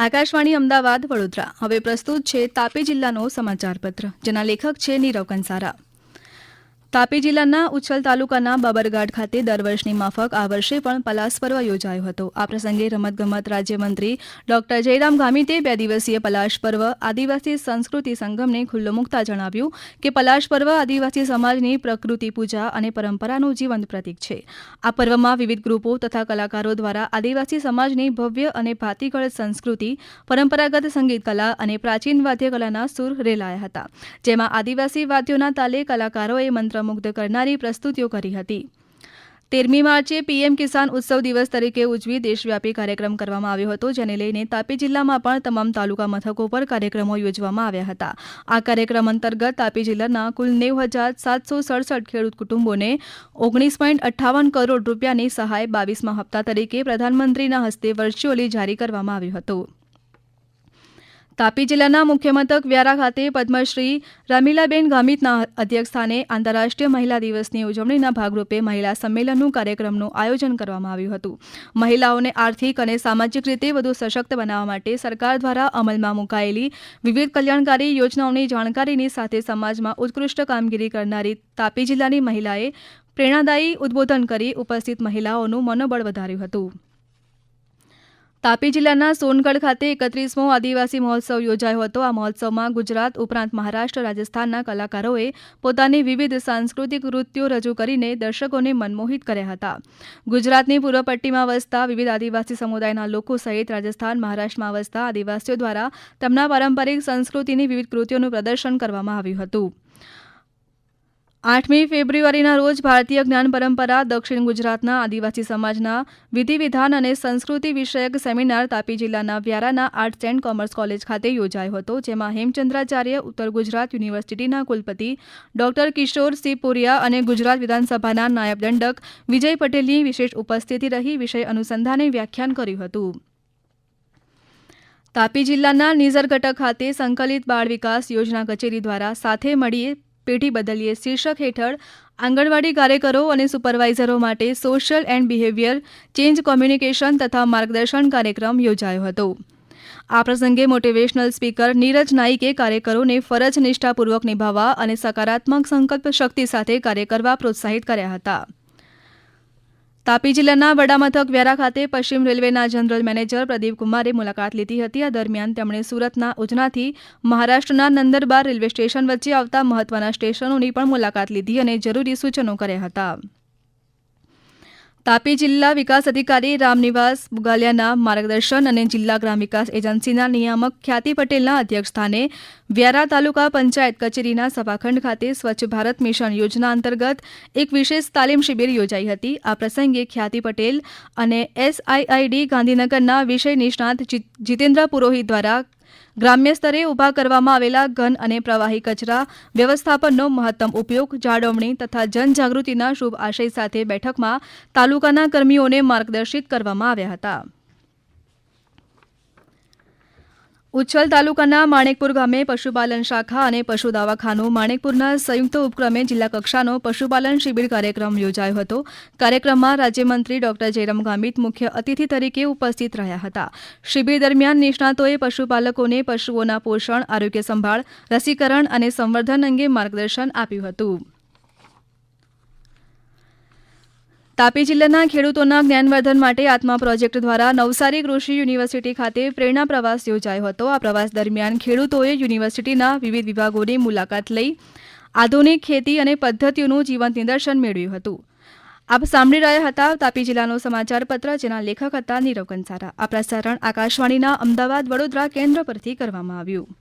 આકાશવાણી અમદાવાદ વડોદરા હવે પ્રસ્તુત છે તાપી જિલ્લાનો સમાચારપત્ર, જેના લેખક છે નીરવ કંસારા। તાપી જિલ્લાના ઉચ્છલ તાલુકાના બાબરઘાટ ખાતે દર વર્ષની માફક આ વર્ષે પણ પલાસ પર્વ યોજાયો હતો। આ પ્રસંગે રમતગમત રાજ્યમંત્રી ડોક્ટર જયરામ ગામિતે 2 દિવસીય પલાશ પર્વ આદિવાસી સંસ્કૃતિ સંગમને ખુલ્લો મૂકતા જણાવ્યું કે પલાશ પર્વ આદિવાસી સમાજની પ્રકૃતિ પૂજા અને પરંપરાનું જીવંત પ્રતીક છે। આ પર્વમાં વિવિધ ગ્રુપો તથા કલાકારો દ્વારા આદિવાસી સમાજની ભવ્ય અને ભાતીગળ સંસ્કૃતિ, પરંપરાગત સંગીત કલા અને પ્રાચીન વાદ્યકલાના સૂર રેલાયા હતા, જેમાં આદિવાસી વાદ્યોના તાલે કલાકારોએ મંત્ર મુગ્ધ કરનારી પ્રસ્તુતિઓ કરી હતી। 13મી માર્ચે પીએમ કિસાન ઉત્સવ દિવસ તરીકે ઉજવી દેશવ્યાપી કાર્યક્રમ કરવામાં આવ્યો હતો, જેને લઈને તાપી જિલ્લામાં પણ તમામ તાલુકા મથકો પર કાર્યક્રમો યોજવામાં આવ્યા હતા। આ કાર્યક્રમ અંતર્ગત તાપી જિલ્લાના કુલ 90,767 ખેડૂત કુટુંબોને 19.58 કરોડ રૂપિયાની સહાય 22મા હપ્તા તરીકે પ્રધાનમંત્રીના હસ્તે વર્ચ્યુઅલી જારી કરવામાં આવ્યું હતું। તાપી જિલ્લાના મુખ્ય મથક વ્યારા ખાતે પદ્મશ્રી રમીલાબેન ગામિતના અધ્યક્ષસ્થાને આંતરરાષ્ટ્રીય મહિલા દિવસની ઉજવણીના ભાગરૂપે મહિલા સંમેલનનું કાર્યક્રમનું આયોજન કરવામાં આવ્યું હતું। મહિલાઓને આર્થિક અને સામાજિક રીતે વધુ સશક્ત બનાવવા માટે સરકાર દ્વારા અમલમાં મુકાયેલી વિવિધ કલ્યાણકારી યોજનાઓની જાણકારીની સાથે સમાજમાં ઉત્કૃષ્ટ કામગીરી કરનારી તાપી જિલ્લાની મહિલાએ પ્રેરણાદાયી ઉદ્બોધન કરી ઉપસ્થિત મહિલાઓનું મનોબળ વધાર્યું હતું। તાપી જિલ્લાના સોનગઢ ખાતે 31મો આદિવાસી મહોત્સવ યોજાયો હતો। આ મહોત્સવમાં ગુજરાત ઉપરાંત મહારાષ્ટ્ર, રાજસ્થાનના કલાકારોએ પોતાની વિવિધ સાંસ્કૃતિક કૃતિઓ રજૂ કરીને દર્શકોને મનમોહિત કર્યા હતા। ગુજરાતની પૂર્વ પટ્ટીમાં વસતા વિવિધ આદિવાસી સમુદાયના લોકો સહિત રાજસ્થાન, મહારાષ્ટ્રમાં વસતા આદિવાસીઓ દ્વારા તેમના પારંપરિક સંસ્કૃતિની વિવિધ કૃતિઓનું પ્રદર્શન કરવામાં આવ્યું હતું। 8મી ફેબ્રુઆરીના રોજ ભારતીય જ્ઞાન પરંપરા દક્ષિણ ગુજરાતના આદિવાસી સમાજના વિધિ વિધાન અને સંસ્કૃતિ વિષયક સેમિનાર તાપી જિલ્લાના વ્યારાના આર્ટ્સ એન્ડ કોમર્સ કોલેજ ખાતે યોજાયો હતો, જેમાં હેમચંદ્રાચાર્ય ઉત્તર ગુજરાત યુનિવર્સિટીના કુલપતિ ડોક્ટર કિશોરસિંહ પુરિયા અને ગુજરાત વિધાનસભાના નાયબ દંડક વિજય પટેલની વિશેષ ઉપસ્થિતિ રહી વિષય અનુસંધાને વ્યાખ્યાન કર્યું હતું। તાપી જિલ્લાના નિઝરગઢ ખાતે સંકલિત બાળ વિકાસ યોજના કચેરી દ્વારા સાથે મળીએ પેઢી બદલીએ શીર્ષક હેઠળ આંગણવાડી કાર્યકરો અને સુપરવાઇઝરો માટે social and behaviour change communication તથા માર્ગદર્શન કાર્યક્રમ યોજાયો હતો। આ પ્રસંગે મોટિવેશનલ સ્પીકર નીરજ નાઈકે કાર્યકરોને ફરજ નિષ્ઠાપૂર્વક નિભાવવા અને સકારાત્મક સંકલ્પ શક્તિ સાથે કાર્ય કરવા પ્રોત્સાહિત કર્યા હતા। તાપી જિલ્લાના વડામથક વ્યારા ખાતે પશ્ચિમ રેલવેના જનરલ મેનેજર પ્રદીપ કુમારે મુલાકાત લીધી હતી। આ દરમિયાન તેમણે સુરતના ઉધનાથી મહારાષ્ટ્રના નંદરબાર રેલવે સ્ટેશન વચ્ચે આવતા મહત્વના સ્ટેશનોની પણ મુલાકાત લીધી અને જરૂરી સૂચનો કર્યા હતા। તાપી જિલ્લા વિકાસ અધિકારી રામનિવાસ બુગાલિયાના માર્ગદર્શન અને જિલ્લા ગ્રામ વિકાસ એજન્સીના નિયામક ખ્યાતિ પટેલના અધ્યક્ષસ્થાને વ્યારા તાલુકા પંચાયત કચેરીના સભાખંડ ખાતે સ્વચ્છ ભારત મિશન યોજના અંતર્ગત એક વિશેષ તાલીમ શિબિર યોજાઈ હતી। આ પ્રસંગે ખ્યાતિ પટેલ અને SIID ગાંધીનગરના વિષય નિષ્ણાત જીતેન્દ્ર પુરોહિત દ્વારા ગ્રામ્ય સ્તરે ઊભા કરવામાં આવેલા ઘન અને પ્રવાહી કચરા વ્યવસ્થાપનનો મહત્તમ ઉપયોગ, જાળવણી તથા જનજાગૃતિના શુભ આશય સાથે બેઠકમાં તાલુકાના કર્મીઓને માર્ગદર્શિત કરવામાં આવ્યા હતા। ઉચ્છલ તાલુકાના માણેકપુર ગામે પશુપાલન શાખા અને પશુ દવાખાનું માણેકપુરના સંયુક્ત ઉપક્રમે જિલ્લા કક્ષાનો પશુપાલન શિબિર કાર્યક્રમ યોજાયો હતો। કાર્યક્રમમાં રાજ્યમંત્રી ડોક્ટર જયરામ ગામિત મુખ્ય અતિથિ તરીકે ઉપસ્થિત રહ્યા હતા। શિબિર દરમિયાન નિષ્ણાતોએ પશુપાલકોને પશુઓના પોષણ, આરોગ્ય સંભાળ, રસીકરણ અને સંવર્ધન અંગે માર્ગદર્શન આપ્યું હતું। તાપી જિલ્લાના ખેડૂતોના જ્ઞાનવર્ધન માટે આત્મા પ્રોજેક્ટ દ્વારા નવસારી કૃષિ યુનિવર્સિટી ખાતે પ્રેરણા પ્રવાસ યોજાયો હતો। આ પ્રવાસ દરમિયાન ખેડૂતોએ યુનિવર્સિટીના વિવિધ વિભાગોની મુલાકાત લઈ આધુનિક ખેતી અને પદ્ધતિઓનું જીવંત નિદર્શન મેળવ્યું હતું। આપ સાંભળી રહ્યા હતા તાપી જિલ્લાનો સમાચાર પત્ર, જેના લેખક હતા નીરવ કંસારા। આ પ્રસારણ આકાશવાણીના અમદાવાદ વડોદરા કેન્દ્ર પરથી કરવામાં આવ્યું।